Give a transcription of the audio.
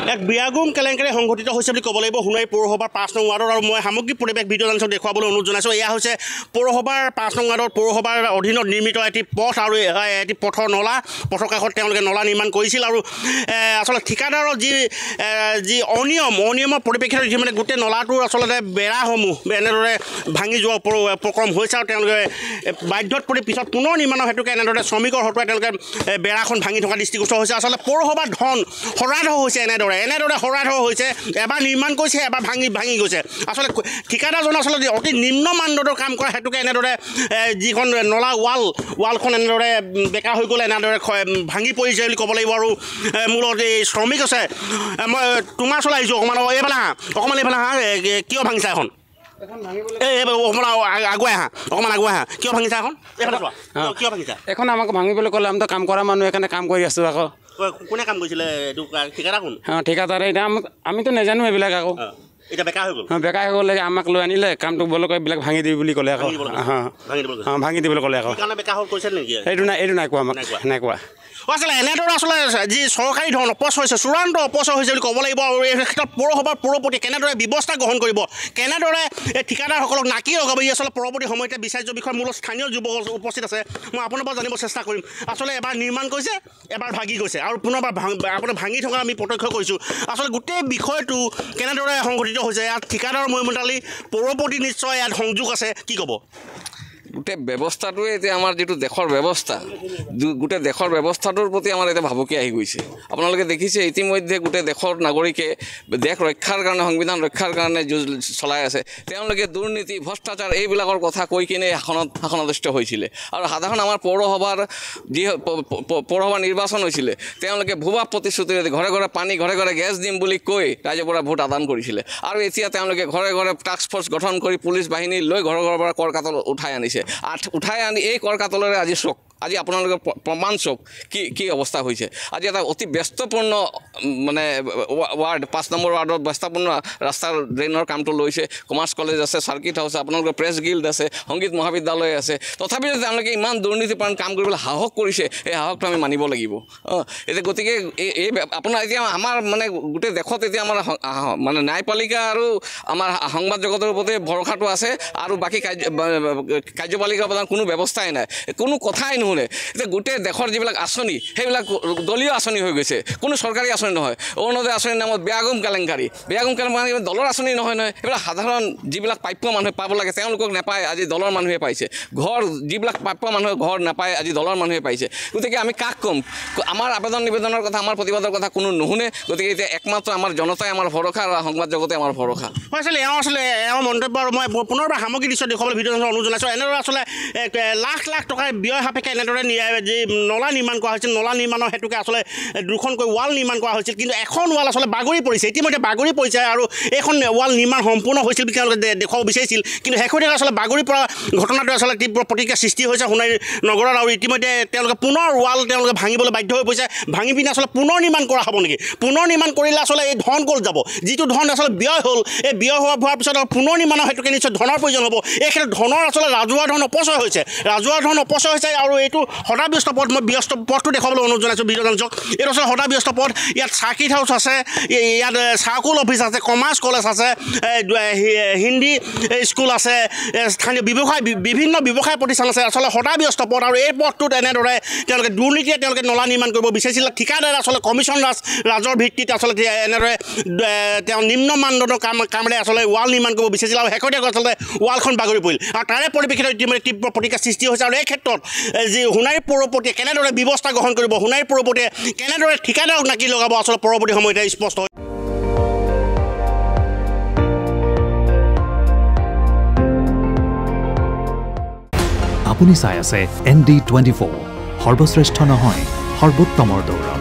এক বিয়াগুম কেলেংকাৰী সংঘটিত হৈছে বুলি ক'ব লাগিব সোণাৰী পৌৰসভাৰ 5 নং ৱাৰ্ডৰ আৰু মই সামগ্ৰিক পৰিৱেশ ভিডিঅ' জানক দেখুৱাবলৈ অনুৰোধ জনাইছোঁ। এয়া হৈছে পৌৰসভাৰ 5 নং ৱাৰ্ডৰ পৌৰসভাৰ অধীনত নিৰ্মিত এটি পথ আৰু এটি পথৰ নলা পথৰ কাষত তেওঁলোকে নলা নিৰ্মাণ কৰিছিল আৰু আচলতে ঠিকাদাৰৰ যি অনিয়মৰ পৰিপ্ৰেক্ষিতত ইতিমধ্যে গোটেই নলাটোৰ আচলতে বেৰাসমূহ এনেদৰে ভাঙি যোৱা উপক্ৰম হৈছে আৰু তেওঁলোকে বাধ্যত পৰি পিছত পুনৰ নিৰ্মাণৰ হেতুকে এনেদৰে শ্ৰমিকৰ হতুৱাই তেওঁলোকে বেৰাখন ভাঙি থকা দৃষ্টিগোচৰ হৈছে। আচলতে পৌৰসভাৰ ধন হৰাধ হৈছে এনেদৰে হৰাধ হৈছে এবাৰ নিৰ্মাণ কৰিছে এবাৰ ভাঙি গৈছে। আচলতে ঠিকাদাৰজনে আচলতে অতি নিম্ন মানদণ্ডৰ কাম কৰা হেতুকে এনেদৰে যিখন নলা ৱালখন এনেদৰে বেকা হৈ গ'ল এনেদৰে ভাঙি পৰিছে বুলি ক'ব লাগিব। আৰু মূলত এই শ্ৰমিক আছে মই তোমাৰ ওচৰলৈ আহিছোঁ অকণমান এইফালে হা কিয় ভাঙিছা এখন আগুৱাই আহা কিয় ভাঙিছা এখন কিয় ভাঙিছা এখন আমাক ভাঙিবলৈ ক'লে আমিতো কাম কৰা মানুহ এখানে কাম কৰি আছোঁ আকৌ কোনে কাম কৰিছিলে এইটো ঠিকাদাৰ কোন ঠিকাদাৰে এতিয়া আমিতো নাজানো এইবিলাক আকৌ এতিয়া বেকা হৈ গ'ল বেকা হৈ গ'লে আমাক লৈ আনিলে কামটো বলক এইবিলাক ভাঙি দিবি বুলি ক'লে আকৌ ভাঙি দিবলৈ ক'লে আকৌ এইটো নাই কোৱা আমাক নাই কোৱা আচলতে এনেদৰে আচলতে যি চৰকাৰী ধন অপচয় হৈছে চূড়ান্ত অপচয় হৈছে বুলি ক'ব লাগিব। আৰু এই ক্ষেত্ৰত পৌৰসভাৰ পৌৰপতি কেনেদৰে ব্যৱস্থা গ্ৰহণ কৰিব কেনেদৰে এই ঠিকাদাৰসকলক নাকি লগাব ই আচলতে পৰৱৰ্তী সময়তে বিচাৰ্য বিষয়ৰ মূলত স্থানীয় যুৱক উপস্থিত আছে মই আপোনাৰ পৰা জানিব চেষ্টা কৰিম। আচলতে এবাৰ নিৰ্মাণ কৰিছে এবাৰ ভাগি গৈছে আৰু পুনৰবাৰ আপোনাৰ ভাঙি থকা আমি প্ৰত্যক্ষ কৰিছোঁ। আচলতে গোটেই বিষয়টো কেনেদৰে সংঘটিত হৈছে ইয়াত ঠিকাদাৰৰ মৈমন্তালী পৌৰপতি নিশ্চয় ইয়াত সংযোগ আছে কি ক'ব গোটেই ব্যৱস্থাটোৱে এতিয়া আমাৰ যিটো দেশৰ ব্যৱস্থা গোটেই দেশৰ ব্যৱস্থাটোৰ প্ৰতি আমাৰ এতিয়া ভাবুকি আহি গৈছে। আপোনালোকে দেখিছে ইতিমধ্যে গোটেই দেশৰ নাগৰিকে দেশ ৰক্ষাৰ কাৰণে সংবিধান ৰক্ষাৰ কাৰণে যুঁজ চলাই আছে। তেওঁলোকে দুৰ্নীতি ভ্ৰষ্টাচাৰ এইবিলাকৰ কথা কৈ কিনে শাসনাধিষ্ঠ হৈছিলে আৰু সাধাৰণ আমাৰ পৌৰসভাৰ যি পৌৰসভা নিৰ্বাচন হৈছিলে তেওঁলোকে ভুৱা প্ৰতিশ্ৰুতিৰে ঘৰে ঘৰে পানী ঘৰে ঘৰে গেছ দিম বুলি কৈ ৰাইজৰ পৰা ভোট আদান কৰিছিলে আৰু এতিয়া তেওঁলোকে ঘৰে ঘৰে টাস্ক ফ'ৰ্চ গঠন কৰি পুলিচ বাহিনী লৈ ঘৰৰ পৰা কৰ কাতল উঠাই আনিছে। উঠাই আনি এই কৰ কাতলেৰে আজি আপোনালোকৰ প্ৰমাণ চক কি অৱস্থা হৈছে। আজি এটা অতি ব্যস্তপূৰ্ণ মানে ৱাৰ্ড 5 নম্বৰ ৱাৰ্ডত ব্যস্তপূৰ্ণ ৰাস্তাৰ ড্ৰেইনৰ কামটো লৈছে। কমাৰ্চ কলেজ আছে চাৰ্কিট হাউচ আপোনালোকৰ প্ৰেছ গিল্ড আছে সংগীত মহাবিদ্যালয় আছে তথাপিও তেওঁলোকে ইমান দুৰ্নীতিপৰায়ণ কাম কৰিবলৈ সাহস কৰিছে এই সাহসটো আমি মানিব লাগিব। এতিয়া গতিকে এই আপোনাৰ এতিয়া আমাৰ মানে গোটেই দেশত এতিয়া আমাৰ মানে ন্যায়পালিকা আৰু আমাৰ সংবাদ জগতৰ প্ৰতি ভৰসাটো আছে আৰু বাকী কাৰ্যপালিকাৰ প্ৰধান কোনো ব্যৱস্থাই নাই কোনো কথাই নুশুনে। এতিয়া গোটেই দেশৰ যিবিলাক আঁচনি সেইবিলাক দলীয় আঁচনি হৈ গৈছে কোনো চৰকাৰী আঁচনি নহয়। অৰুণোদয় আঁচনিৰ নামত বিয়াগুম কেলেংকাৰী দলৰ আঁচনি নহয় এইবিলাক সাধাৰণ যিবিলাক প্ৰাপ্য মানুহে পাব লাগে তেওঁলোকক নাপায় আজি দলৰ মানুহে পাইছে। ঘৰ যিবিলাক প্ৰাপ্য মানুহে ঘৰ নাপায় আজি দলৰ মানুহে পাইছে। গতিকে আমি কাক ক'ম আমাৰ আবেদন নিবেদনৰ কথা আমাৰ প্ৰতিবাদৰ কথা কোনো নুশুনে। গতিকে এতিয়া একমাত্ৰ আমাৰ জনতাই আমাৰ ভৰসা আৰু সংবাদ জগতে আমাৰ ভৰসা। আচলতে এওঁৰ মন্তব্য আৰু মই পুনৰবাৰ সামগ্ৰিক দৃশ্য দেখুৱাবলৈ ভিডিঅ' অনুৰোধ জনাইছোঁ। এনেদৰে আচলতে লাখ টকাৰ ব্যয় সাপেক্ষে এনেদৰে যি নলা নিৰ্মাণ কৰা হৈছিল নলা নিৰ্মাণৰ হেতুকে আচলতে দুখনকৈ ৱাল নিৰ্মাণ কৰা হৈছিল কিন্তু এখন ৱাল আচলতে বাগৰি পৰিছে ইতিমধ্যে বাগৰি পৰিছে আৰু এইখন ৱাল নিৰ্মাণ সম্পূৰ্ণ হৈছিল বুলি তেওঁলোকে দেখুৱাব বিচাৰিছিল কিন্তু শেহতীয়াকৈ আচলতে বাগৰি পৰা ঘটনাটোৱে আচলতে তীব্ৰ প্ৰতিক্ৰিয়াৰ সৃষ্টি হৈছে সোণাৰী নগৰত আৰু ইতিমধ্যে তেওঁলোকে পুনৰ ৱাল তেওঁলোকে ভাঙিবলৈ বাধ্য হৈ পৰিছে। ভাঙি পিনে আচলতে পুনৰ নিৰ্মাণ কৰা হ'ব নেকি পুনৰ নিৰ্মাণ কৰিলে আচলতে এই ধন ক'ত যাব যিটো ধন আচলতে ব্যয় হ'ল এই ব্যয় হোৱাৰ পিছত পুনৰ নিৰ্মাণৰ হেতুকে নিশ্চয় ধনৰ প্ৰয়োজন হ'ব। এই ক্ষেত্ৰত ধনৰ আচলতে ৰাজহুৱা ধন অপচয় হৈছে আৰু এইটো সদাব্যস্ত পথ মই ব্যস্ত পথটো দেখুৱাবলৈ অনুৰোধ জনাইছোঁ ভিডিঅ' জানক এইটো আচলতে সদাব্যস্ত পথ ইয়াত চাৰ্কিট হাউচ আছে ইয়াত চাৰ্কুল অফিচ আছে কমাৰ্চ কলেজ আছে হিন্দী স্কুল আছে স্থানীয় বিভিন্ন ব্যৱসায় প্ৰতিষ্ঠান আছে আচলতে সদাব্যস্ত পথ আৰু এই পথটোত এনেদৰে তেওঁলোকে দুৰ্নীতিৰে তেওঁলোকে নলা নিৰ্মাণ কৰিব বিচাৰিছিল। ঠিকাদাৰে আচলতে কমিশ্যন ৰাজৰ ভিত্তিত আচলতে এনেদৰে তেওঁ নিম্ন মানদণ্ডৰ কামেৰে আচলতে ৱাল নিৰ্মাণ কৰিব বিচাৰিছিল আৰু শেহতীয়াকৈ আচলতে ৱালখন বাগৰি পৰিল আৰু তাৰে পৰিপ্ৰেক্ষিতত ইতিমধ্যে তীব্ৰ প্ৰতিক্ৰিয়াৰ সৃষ্টি হৈছে। আৰু এই ক্ষেত্ৰত যি সোণাৰী পৌৰপতিয়ে কেনেদৰে ব্যৱস্থা গ্ৰহণ কৰিব সোণাৰী পৌৰপতিয়ে কেনেদৰে ঠিকাদাৰক নাকি লগাব আচলতে পৰৱৰ্তী সময়তে স্পষ্ট হয়। আপুনি চাই আছে ND24 সৰ্বশ্ৰেষ্ঠ নহয় সৰ্বোত্তমৰ দৌৰ।